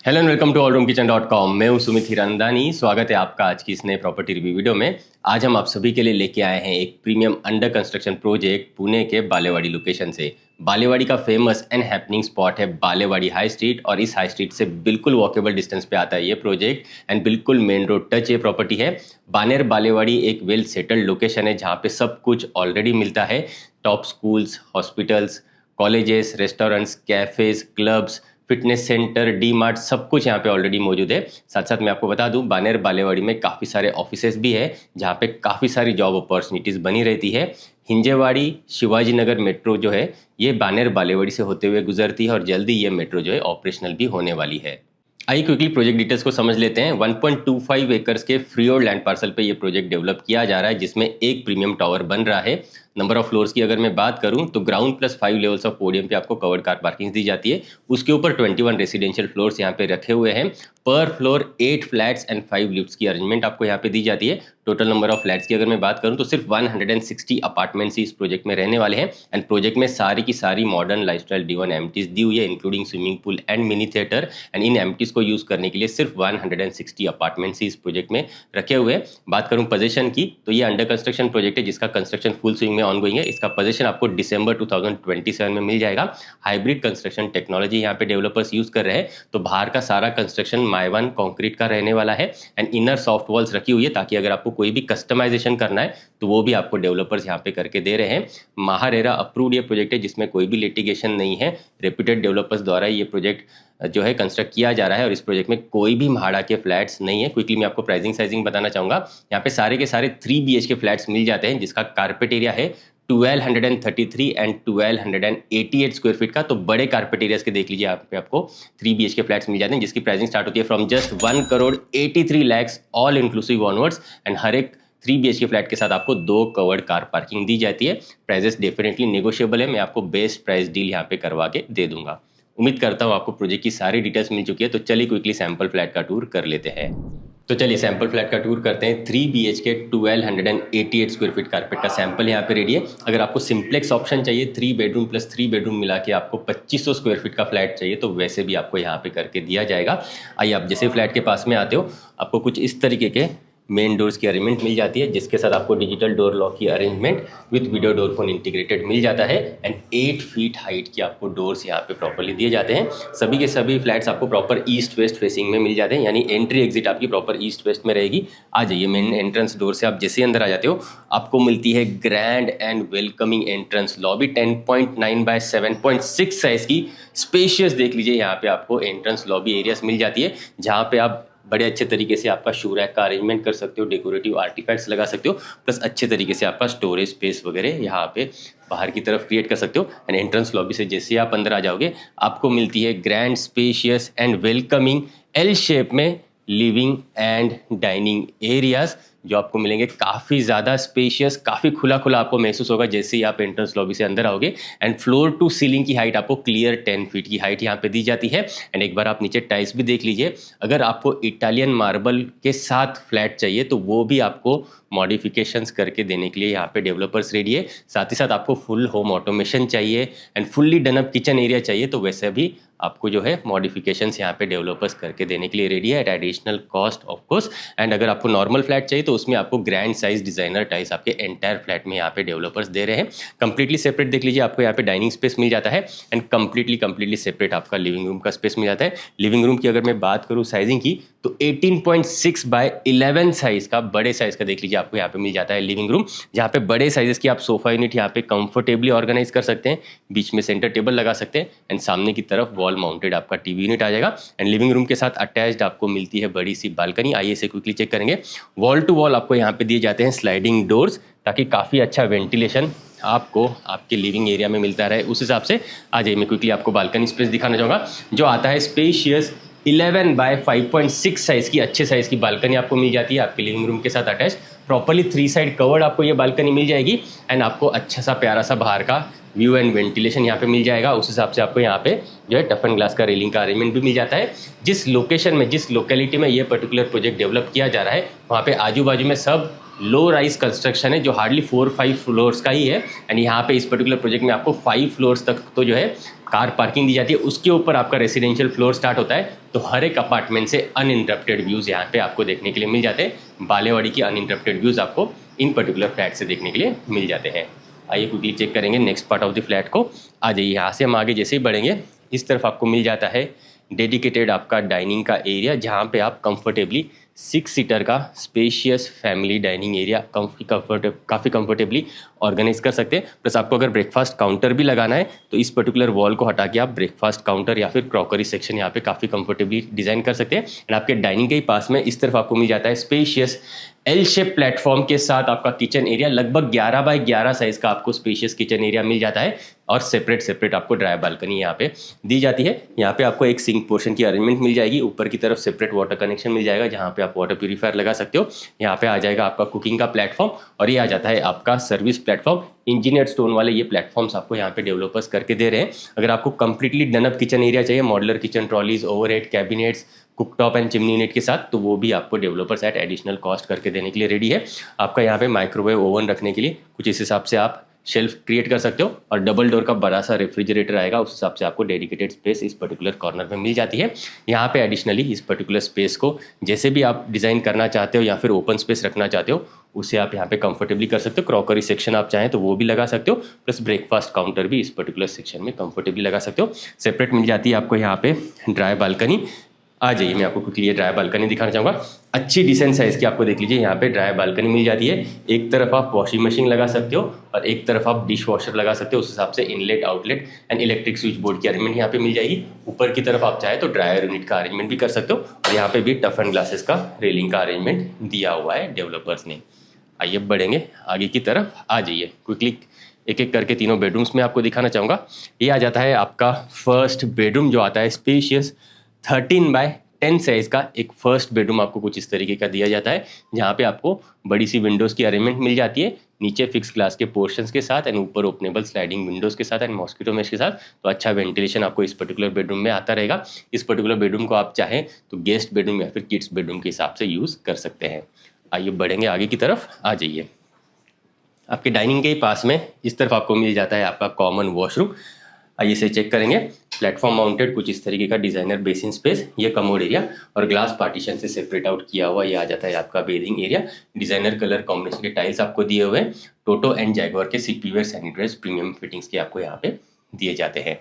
Hello and welcome to allroomkitchen.com। मैं हूं सुमित हिरंदानी। स्वागत है आपका आज की इस नए प्रॉपर्टी रिव्यू वीडियो में। आज हम आप सभी के लिए लेके आए हैं एक premium under construction project Pune के बालेवाड़ी लोकेशन से। बालेवाड़ी का फेमस एंड हैपनिंग स्पॉट है बालेवाड़ी हाई स्ट्रीट, और इस हाई स्ट्रीट से बिल्कुल वॉकेबल डिस्टेंस पे आता है ये प्रोजेक्ट एंड बिल्कुल मेन रोड टच ये प्रॉपर्टी है। बानेर बालेवाड़ी एक वेल सेटल्ड लोकेशन है जहाँ पे सब कुछ ऑलरेडी मिलता है। Top schools, hospitals, colleges, restaurants, cafes, clubs, fitness centre, D mart, सब कुछ यहाँ पे ऑलरेडी मौजूद है। साथ साथ मैं आपको बता दूं बानेर बालेवाड़ी में काफ़ी सारे ऑफिसेज भी है जहाँ पे काफ़ी सारी जॉब अपॉर्चुनिटीज़ बनी रहती है। हिंजेवाड़ी शिवाजी नगर मेट्रो जो है ये बानेर बालेवाड़ी से होते हुए गुजरती है और जल्दी ये मेट्रो जो है ऑपरेशनल भी होने वाली है। आइए क्विकली प्रोजेक्ट डिटेल्स को समझ लेते हैं। 1.25 एकर्स के फ्री और लैंड पार्सल पे ये प्रोजेक्ट डेवलप किया जा रहा है जिसमें एक प्रीमियम टावर बन रहा है। नंबर ऑफ फ्लोर्स की अगर मैं बात करूं तो ground plus 5 levels of podium पे आपको कवर्ड कार पार्किंग दी जाती है। उसके ऊपर 21 रेसिडेंशियल फ्लोर्स यहाँ पे रखे हुए हैं। पर फ्लोर 8 फ्लैट्स एंड 5 लिफ्ट्स की अरेंजमेंट आपको यहाँ पे दी जाती है। टोटल नंबर ऑफ फ्लैट्स की अगर मैं बात करूं तो सिर्फ 160 अपार्टमेंट्स ही इस प्रोजेक्ट में रहने वाले हैं। एंड प्रोजेक्ट में सारी की सारी मॉडर्न लाइफस्टाइल डी1 एमिटीज दी हुई है, including swimming pool and mini theatre. And इन एमिटीज को यूज करने के लिए सिर्फ 160 अपार्टमेंट्स ही इस प्रोजेक्ट में रखे हुए हैं। बात करूं पोजीशन की तो ये अंडर कंस्ट्रक्शन प्रोजेक्ट है जिसका कंस्ट्रक्शन फुल स्विंग में ऑनगोइंग है। इसका पोजीशन आपको दिसंबर 2027 में मिल जाएगा। हाइब्रिड कंस्ट्रक्शन टेक्नोलॉजी यहाँ पे डेवलपर्स यूज कर रहे हैं, तो बाहर का सारा कंस्ट्रक्शन माइवन कंक्रीट का रहने वाला है एंड इनर सॉफ्ट वॉल्स रखी हुई है ताकि अगर आपको कोई भी कस्टमाइजेशन करना है तो वो भी आपको डेवलपर्स यहाँ पे करके दे रहे हैं। महारेरा अप्रूव्ड ये प्रोजेक्ट है जिसमें कोई भी लिटिगेशन नहीं है। रेप्यूटेड डेवलपर्स द्वारा ये प्रोजेक्ट जो है कंस्ट्रक्ट किया जा रहा है और इस प्रोजेक्ट में कोई भी भाड़ा के फ्लैट्स नहीं है। क्विकली मैं आपको प्राइसिंग साइजिंग बताना चाहूँगा। यहाँ पे सारे के सारे 3 BHK फ्लैट्स मिल जाते हैं जिसका कारपेट एरिया है 1233 एंड 1288 स्क्वायर फीट का। तो बड़े कारपेट एरियाज के देख लीजिए, यहाँ पे आपको 3 BHK फ्लैट्स मिल जाते हैं जिसकी प्राइसिंग स्टार्ट होती है from just 1,83 lakhs all inclusive onwards. And हर एक 3 BHK फ्लैट के साथ आपको 2 कवर्ड कार पार्किंग दी जाती है। प्राइजेस डेफिनेटली नेगोशिएबल है, मैं आपको बेस्ट प्राइस डील यहाँ पे करवा के दे दूंगा। उम्मीद करता हूँ आपको प्रोजेक्ट की सारी डिटेल्स मिल चुकी है, तो चलिए क्विकली सैंपल फ्लैट का टूर कर लेते हैं। तो चलिए सैंपल फ्लैट का टूर करते हैं। 3 BHK 1288 स्क्वायर फीट कारपेट का सैंपल यहाँ पे रेडी है। अगर आपको सिंप्लेक्स ऑप्शन चाहिए 3 बेडरूम प्लस 3 बेडरूम मिला के आपको 2500 स्क्वायर फीट का फ्लैट चाहिए तो वैसे भी आपको यहाँ पे करके दिया जाएगा। आइए आप जैसे फ्लैट के पास में आते हो आपको कुछ इस तरीके के मेन डोर्स की अरेंजमेंट मिल जाती है जिसके साथ आपको डिजिटल डोर लॉक की arrangement with video door phone integrated मिल जाता है। एंड 8 फीट हाइट की आपको डोर्स यहाँ पे प्रॉपर्ली दिए जाते हैं। सभी के सभी फ्लैट्स आपको प्रॉपर ईस्ट वेस्ट फेसिंग में मिल जाते हैं, यानी एंट्री एग्जिट आपकी प्रॉपर ईस्ट वेस्ट में रहेगी। आ जाइए मेन एंट्रेंस डोर से आप जैसे अंदर आ जाते हो आपको मिलती है grand and welcoming entrance lobby. 10.9 by 7.6 size की स्पेशियस देख लीजिए यहाँ पे आपको एंट्रेंस लॉबी एरियाज मिल जाती है जहाँ पे आप बड़े अच्छे तरीके से आपका शू रैक का अरेंजमेंट कर सकते हो, डेकोरेटिव आर्टिफैक्ट्स लगा सकते हो, प्लस अच्छे तरीके से आपका स्टोरेज स्पेस वगैरह यहाँ पे बाहर की तरफ क्रिएट कर सकते हो। एंड एंट्रेंस लॉबी से जैसे आप अंदर आ जाओगे आपको मिलती है grand spacious and welcoming L shape में लिविंग एंड डाइनिंग एरियाज जो आपको मिलेंगे। काफ़ी ज़्यादा स्पेशियस, काफ़ी खुला खुला आपको महसूस होगा जैसे ही आप एंट्रेंस लॉबी से अंदर आओगे। एंड फ्लोर टू सीलिंग की हाइट आपको क्लियर 10 फीट की हाइट यहाँ पे दी जाती है। एंड एक बार आप नीचे टाइल्स भी देख लीजिए। अगर आपको इटालियन मार्बल के साथ फ्लैट चाहिए तो वो भी आपको मॉडिफिकेशंस करके देने के लिए यहाँ पे डेवलपर्स रेडी है। साथ ही साथ आपको फुल होम ऑटोमेशन चाहिए and fully done up kitchen area चाहिए तो वैसे भी आपको जो है मॉडिफिकेशंस यहाँ पे डेवलपर्स करके देने के लिए रेडी है at additional cost of course. And अगर आपको नॉर्मल फ्लैट चाहिए तो उसमें आपको ग्रैंड साइज डिजाइनर टाइल्स आपके एंटायर फ्लैट में यहाँ पे डेवलपर्स दे रहे हैं। कंप्लीटली सेपरेट देख लीजिए आपको यहाँ पे डाइनिंग स्पेस मिल जाता है एंड कंप्लीटली सेपरेट आपका लिविंग रूम का स्पेस मिल जाता है। लिविंग रूम की अगर मैं बात करूँ साइजिंग की तो 18.6 बाय 11 साइज का बड़े साइज का देख लीजिए आपको यहाँ पे मिल जाता है लिविंग रूम, जहाँ पे बड़े साइजेस की आप सोफा यूनिट यहाँ पे कंफर्टेबली ऑर्गेनाइज कर सकते हैं, बीच में सेंटर टेबल लगा सकते हैं एंड सामने की तरफ वॉल माउंटेड आपका टीवी यूनिट आ जाएगा। एंड लिविंग रूम के साथ अटैच्ड आपको मिलती है बड़ी सी बालकनी। आइए इसे क्विकली चेक करेंगे। वॉल टू वॉल आपको यहाँ पे दिए जाते हैं स्लाइडिंग डोर्स ताकि काफ़ी अच्छा वेंटिलेशन आपको आपके लिविंग एरिया में मिलता रहे। उस हिसाब से आ जाइए मैं क्विकली आपको बालकनी स्पेस दिखाना चाहूँगा जो आता है स्पेशियस 11 बाय 5.6 साइज की अच्छे साइज की बालकनी आपको मिल जाती है आपके लिविंग रूम के साथ अटैच। प्रॉपर्ली 3 साइड कवर्ड आपको ये बालकनी मिल जाएगी एंड आपको अच्छा सा प्यारा सा बाहर का व्यू एंड वेंटिलेशन यहाँ पे मिल जाएगा। उस हिसाब से आपको यहाँ पे जो है टफ एंड ग्लास का रेलिंग का अरेंजमेंट भी मिल जाता है। जिस लोकेशन में जिस लोकेलिटी में ये पर्टिकुलर प्रोजेक्ट डेवलप किया जा रहा है वहाँ पे आजू बाजू में सब लो राइज कंस्ट्रक्शन है जो हार्डली 4-5 फ्लोर्स का ही है। एंड यहाँ पे इस पर्टिकुलर प्रोजेक्ट में आपको 5 फ्लोर्स तक तो जो है कार पार्किंग दी जाती है, उसके ऊपर आपका रेसिडेंशियल फ्लोर स्टार्ट होता है। तो हर एक अपार्टमेंट से अनइंटरप्टेड व्यूज़ यहाँ पे आपको देखने के लिए मिल जाते हैं। बालेवाड़ी की अनइंटरप्टेड व्यूज़ आपको इन पर्टिकुलर फ्लैट से देखने के लिए मिल जाते हैं। आइए क्विकली चेक करेंगे next part of the flat को। आ जाइए, यहाँ से हम आगे जैसे ही बढ़ेंगे इस तरफ आपको मिल जाता है डेडिकेटेड आपका डाइनिंग का एरिया, जहाँ पे आप कंफर्टेबली 6 सीटर का स्पेशियस फैमिली डाइनिंग एरिया काफ़ी कंफर्टेबली ऑर्गेनाइज कर सकते हैं। प्लस आपको अगर ब्रेकफास्ट काउंटर भी लगाना है तो इस पर्टिकुलर वॉल को हटा के आप ब्रेकफास्ट काउंटर या फिर क्रॉकरी सेक्शन यहाँ पे काफ़ी कंफर्टेबली डिज़ाइन कर सकते हैं। एंड आपके डाइनिंग के ही पास में इस तरफ आपको मिल जाता है स्पेशियस एल शेप प्लेटफॉर्म के साथ आपका किचन एरिया, लगभग 11 बाय 11 साइज का आपको स्पेशियस किचन एरिया मिल जाता है। और सेपरेट आपको ड्राई बालकनी यहाँ पे दी जाती है। यहाँ पे आपको एक सिंक पोर्शन की अरेंजमेंट मिल जाएगी, ऊपर की तरफ सेपरेट वाटर कनेक्शन मिल जाएगा जहाँ पे आप वाटर प्यूरीफायर लगा सकते हो। यहाँ पे आ जाएगा आपका कुकिंग का प्लेटफॉर्म और ये आ जाता है आपका सर्विस प्लेटफॉर्म। इंजीनियर्ड स्टोन वाले ये प्लेटफॉर्म्स आपको यहाँ पे डेवलपर्स करके दे रहे हैं। अगर आपको कंप्लीटली डनअप किचन एरिया चाहिए, modular kitchen trolleys, overhead cabinets, cooktop and chimney unit के साथ, तो वो भी आपको डेवलपर्स एट एडिशनल कॉस्ट करके देने के लिए रेडी है। आपका यहाँ पे माइक्रोवेव ओवन रखने के लिए कुछ इस हिसाब से आप शेल्फ क्रिएट कर सकते हो और डबल डोर का बड़ा सा रेफ्रिजरेटर आएगा, उस हिसाब से आपको डेडिकेटेड स्पेस इस पर्टिकुलर कॉर्नर में मिल जाती है। यहाँ पे एडिशनली इस पर्टिकुलर स्पेस को जैसे भी आप डिज़ाइन करना चाहते हो या फिर ओपन स्पेस रखना चाहते हो उसे आप यहाँ पे कंफर्टेबली कर सकते हो। क्रॉकरी सेक्शन आप चाहें तो वो भी लगा सकते हो, प्लस ब्रेकफास्ट काउंटर भी इस पर्टिकुलर सेक्शन में कंफर्टेबली लगा सकते हो। सेपरेट मिल जाती है आपको यहाँ पे ड्राई बालकनी। आ जाइए, मैं आपको क्विकली ये ड्राई बालकनी दिखाना चाहूँगा। अच्छी डिसेंट साइज़ की आपको देख लीजिए यहाँ पे ड्राई बालकनी मिल जाती है। एक तरफ आप वॉशिंग मशीन लगा सकते हो और एक तरफ आप डिश वॉशर लगा सकते हो। उस हिसाब से inlet outlet and electric switch board की अरेंजमेंट यहाँ पे मिल जाएगी। ऊपर की तरफ आप चाहे तो ड्रायर यूनिट का अरेंजमेंट भी कर सकते हो और यहाँ पे भी टफ एंड ग्लासेस का रेलिंग का अरेंजमेंट दिया हुआ है डेवलपर्स ने। आइए बढ़ेंगे आगे की तरफ। आ जाइए, क्विकली एक एक करके तीनों बेडरूम्स में आपको दिखाना चाहूँगा। ये आ जाता है आपका फर्स्ट बेडरूम जो आता है स्पेशियस 13 बाय 10 साइज का एक फर्स्ट बेडरूम आपको कुछ इस तरीके का दिया जाता है, जहाँ पे आपको बड़ी सी विंडोज़ की अरेंजमेंट मिल जाती है, नीचे फिक्स ग्लास के पोर्शंस के साथ एंड ऊपर ओपनेबल स्लाइडिंग विंडोज़ के साथ एंड मॉस्किटो मेश के साथ। तो अच्छा वेंटिलेशन आपको इस पर्टिकुलर बेडरूम में आता रहेगा। इस पर्टिकुलर बेडरूम को आप चाहें तो गेस्ट बेडरूम या फिर किड्स बेडरूम के हिसाब से यूज़ कर सकते हैं। आइए बढ़ेंगे आगे की तरफ। आ जाइए, आपके डाइनिंग के ही पास में इस तरफ आपको मिल जाता है आपका कॉमन वॉशरूम। आइए इसे चेक करेंगे। प्लेटफॉर्म माउंटेड कुछ इस तरीके का डिजाइनर बेसिन स्पेस, ये कमोड एरिया और ग्लास पार्टीशन से सेपरेट आउट किया हुआ ये आ जाता है आपका bathing area. Designer colour combination के टाइल्स आपको दिए हुए हैं। टोटो एंड जैगुआर के सीपीवेयर सैनिटरीज प्रीमियम फिटिंग्स के आपको यहाँ पे दिए जाते हैं।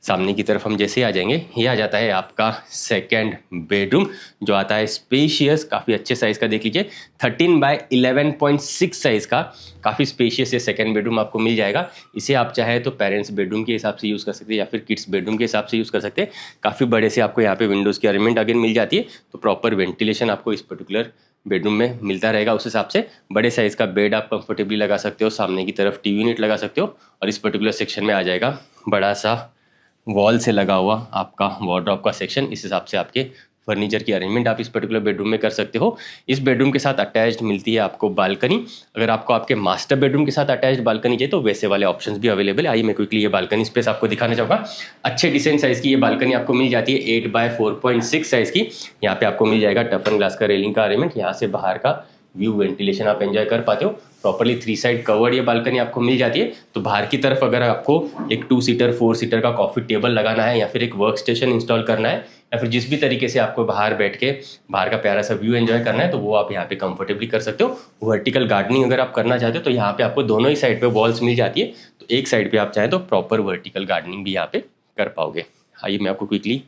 सामने की तरफ हम जैसे आ जाएंगे, ये आ जाता है आपका सेकंड बेडरूम जो आता है स्पेशियस, काफ़ी अच्छे साइज़ का देख लीजिए 13 बाय 11.6 साइज़ का, काफ़ी स्पेशियस ये सेकंड बेडरूम आपको मिल जाएगा। इसे आप चाहे तो पेरेंट्स बेडरूम के हिसाब से यूज़ कर सकते हैं या फिर किड्स बेडरूम के हिसाब से यूज़ कर सकते हैं। काफ़ी बड़े से आपको यहाँ पे विंडोज़ की अरेंजमेंट अगेन मिल जाती है, तो प्रॉपर वेंटिलेशन आपको इस पर्टिकुलर बेडरूम में मिलता रहेगा। उस हिसाब से बड़े साइज़ का बेड आप कंफर्टेबली लगा सकते हो, सामने की तरफ टीवी यूनिट लगा सकते हो और इस पर्टिकुलर सेक्शन में आ जाएगा बड़ा सा वॉल से लगा हुआ आपका वार्डरोब का सेक्शन। इस हिसाब से आपके फर्नीचर की अरेंजमेंट आप इस पर्टिकुलर बेडरूम में कर सकते हो। इस बेडरूम के साथ अटैच्ड मिलती है आपको बालकनी। अगर आपको आपके मास्टर बेडरूम के साथ अटैच्ड बालकनी चाहिए तो वैसे वाले ऑप्शंस भी अवेलेबल है। आइए मैं क्विकली ये बालकनी स्पेस आपको दिखाना चाहूँगा। अच्छे डिसेंट साइज़ की ये बालकनी आपको मिल जाती है 8 बाय 4.6 साइज़ की। यहाँ पे आपको मिल जाएगा टफन ग्लास का रेलिंग का अरेंजमेंट, यहाँ से बाहर का व्यू वेंटिलेशन आप एंजॉय कर पाते हो। प्रॉपर्ली 3 साइड कवर्ड ये बालकनी आपको मिल जाती है। तो बाहर की तरफ अगर आपको एक 2 सीटर 4 सीटर का कॉफ़ी टेबल लगाना है या फिर एक वर्क स्टेशन इंस्टॉल करना है या फिर जिस भी तरीके से आपको बाहर बैठ के बाहर का प्यारा सा व्यू एंजॉय करना है तो वो आप यहाँ पे कंफर्टेबली कर सकते हो। वर्टिकल गार्डनिंग अगर आप करना चाहते हो तो यहाँ पे आपको दोनों ही साइड पे वॉल्स मिल जाती है, तो एक साइड पे आप चाहें तो प्रॉपर वर्टिकल गार्डनिंग भी यहाँ पे कर पाओगे। आइए मैं आपको क्विकली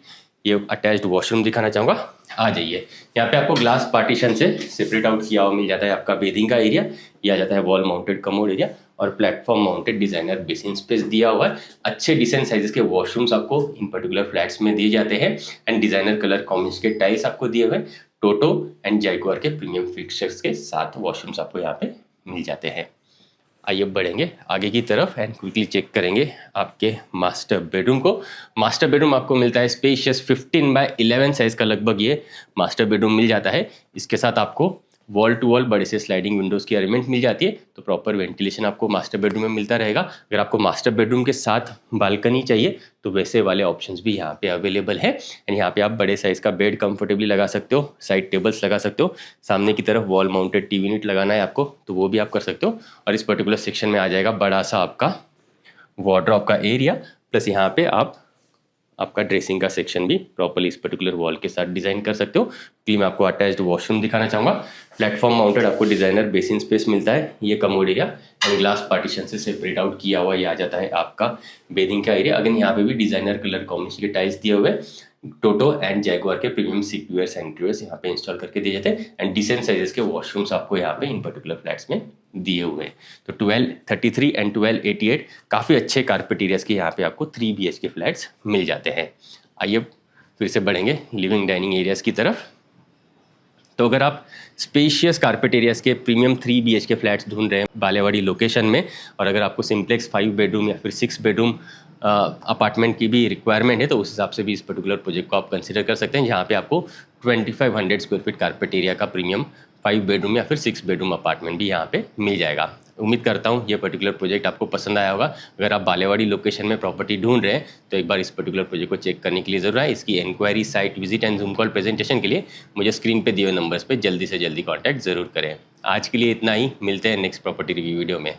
ये अटैच्ड वॉशरूम दिखाना चाहूँगा। आ जाइए, यहाँ पे आपको ग्लास पार्टीशन से सेपरेट आउट किया हुआ मिल जाता है आपका बेदिंग का एरिया। ये आ जाता है वॉल माउंटेड कमोड एरिया और platform mounted designer basin space दिया हुआ है। अच्छे डिसेंट साइजेस के वॉशरूम्स आपको इन पर्टिकुलर फ्लैट्स में दिए जाते हैं एंड डिजाइनर कलर कॉम्बिनेशन के टाइल्स आपको दिए हुए हैं। टोटो एंड जैगुआर के प्रीमियम फिक्सचर्स के साथ वॉशरूम्स आपको यहाँ पे मिल जाते हैं। आइए बढ़ेंगे आगे की तरफ एंड क्विकली चेक करेंगे आपके मास्टर बेडरूम को। मास्टर बेडरूम आपको मिलता है स्पेशियस 15 बाय 11 साइज का, लगभग ये मास्टर बेडरूम मिल जाता है। इसके साथ आपको वॉल टू वॉल बड़े से स्लाइडिंग विंडोज़ की अरेंजमेंट मिल जाती है, तो प्रॉपर वेंटिलेशन आपको मास्टर बेडरूम में मिलता रहेगा। अगर आपको मास्टर बेडरूम के साथ बालकनी चाहिए तो वैसे वाले ऑप्शंस भी यहाँ पे अवेलेबल है। एंड यहाँ पे आप बड़े साइज़ का बेड कंफर्टेबली लगा सकते हो, साइड टेबल्स लगा सकते हो, सामने की तरफ वॉल माउंटेड टीवी यूनिट लगाना है आपको तो वो भी आप कर सकते हो। और इस पर्टिकुलर सेक्शन में आ जाएगा बड़ा सा आपका वार्डरोब का एरिया, प्लस यहाँ पे आप आपका ड्रेसिंग का सेक्शन भी प्रॉपर्ली इस पर्टिकुलर वॉल के साथ डिजाइन कर सकते हो। कि मैं आपको अटैच्ड वॉशरूम दिखाना चाहूँगा। प्लेटफॉर्म माउंटेड आपको डिजाइनर बेसिन स्पेस मिलता है, ये commode area and glass partition से सेपरेट आउट किया हुआ ये आ जाता है आपका बेदिंग का एरिया। अगेन यहाँ पे भी डिजाइनर कलर कॉम्बिनेशन के टाइल्स दिए हुए, टोटो एंड जैगुआर के प्रीमियम सीक्यूअर सैनिटरीवेयर्स यहाँ पे इंस्टॉल करके दिए जाते हैं एंड डिसेंट साइजेस के वॉशरूम्स आपको यहाँ पे इन पर्टिकुलर फ्लैट्स में दिए हुए हैं। तो 1233 एंड 1288 काफ़ी अच्छे कारपेट एरियाज के यहाँ पे आपको 3 BHK फ्लैट्स मिल जाते हैं। आइए फिर से बढ़ेंगे लिविंग डाइनिंग एरियाज की तरफ। तो अगर आप स्पेशियस कारपेट एरियाज के प्रीमियम 3 BHK फ्लैट्स ढूंढ रहे हैं बालेवाड़ी लोकेशन में, और अगर आपको सिंप्लेक्स 5 बेडरूम या फिर 6 बेडरूम अपार्टमेंट की भी रिक्वायरमेंट है तो उस हिसाब से भी इस पर्टिकुलर प्रोजेक्ट को आप कंसिडर कर सकते हैं, जहाँ पे आपको 2500 स्क्वायर फीट कारपेट एरिया का प्रीमियम 5 बेडरूम या फिर 6 बेडरूम अपार्टमेंट भी यहाँ पे मिल जाएगा। उम्मीद करता हूँ ये पर्टिकुलर प्रोजेक्ट आपको पसंद आया होगा। अगर आप बालेवाड़ी लोकेशन में प्रॉपर्टी ढूंढ रहे हैं तो एक बार इस पर्टिकुलर प्रोजेक्ट को चेक करने के लिए ज़रूर है। इसकी inquiry, site visit and Zoom call presentation के लिए मुझे स्क्रीन पे दिए हुए नंबर्स पे जल्दी से जल्दी कॉन्टैक्ट ज़रूर करें। आज के लिए इतना ही, मिलते हैं नेक्स्ट प्रॉपर्टी रिव्यू वीडियो में।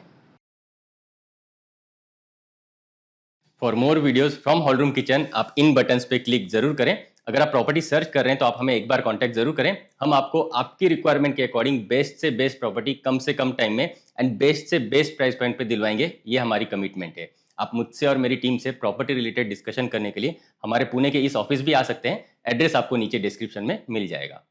For more videos from hall room kitchen आप इन बटन्स पे क्लिक जरूर करें। अगर आप प्रॉपर्टी सर्च कर रहे हैं तो आप हमें एक बार कांटेक्ट जरूर करें। हम आपको आपकी रिक्वायरमेंट के अकॉर्डिंग बेस्ट से बेस्ट प्रॉपर्टी कम से कम टाइम में एंड बेस्ट से बेस्ट प्राइस पॉइंट पे दिलवाएंगे, ये हमारी कमिटमेंट है। आप मुझसे और मेरी टीम से प्रॉपर्टी रिलेटेड डिस्कशन करने के लिए हमारे पुणे के इस ऑफिस भी आ सकते हैं। एड्रेस आपको नीचे डिस्क्रिप्शन में मिल जाएगा।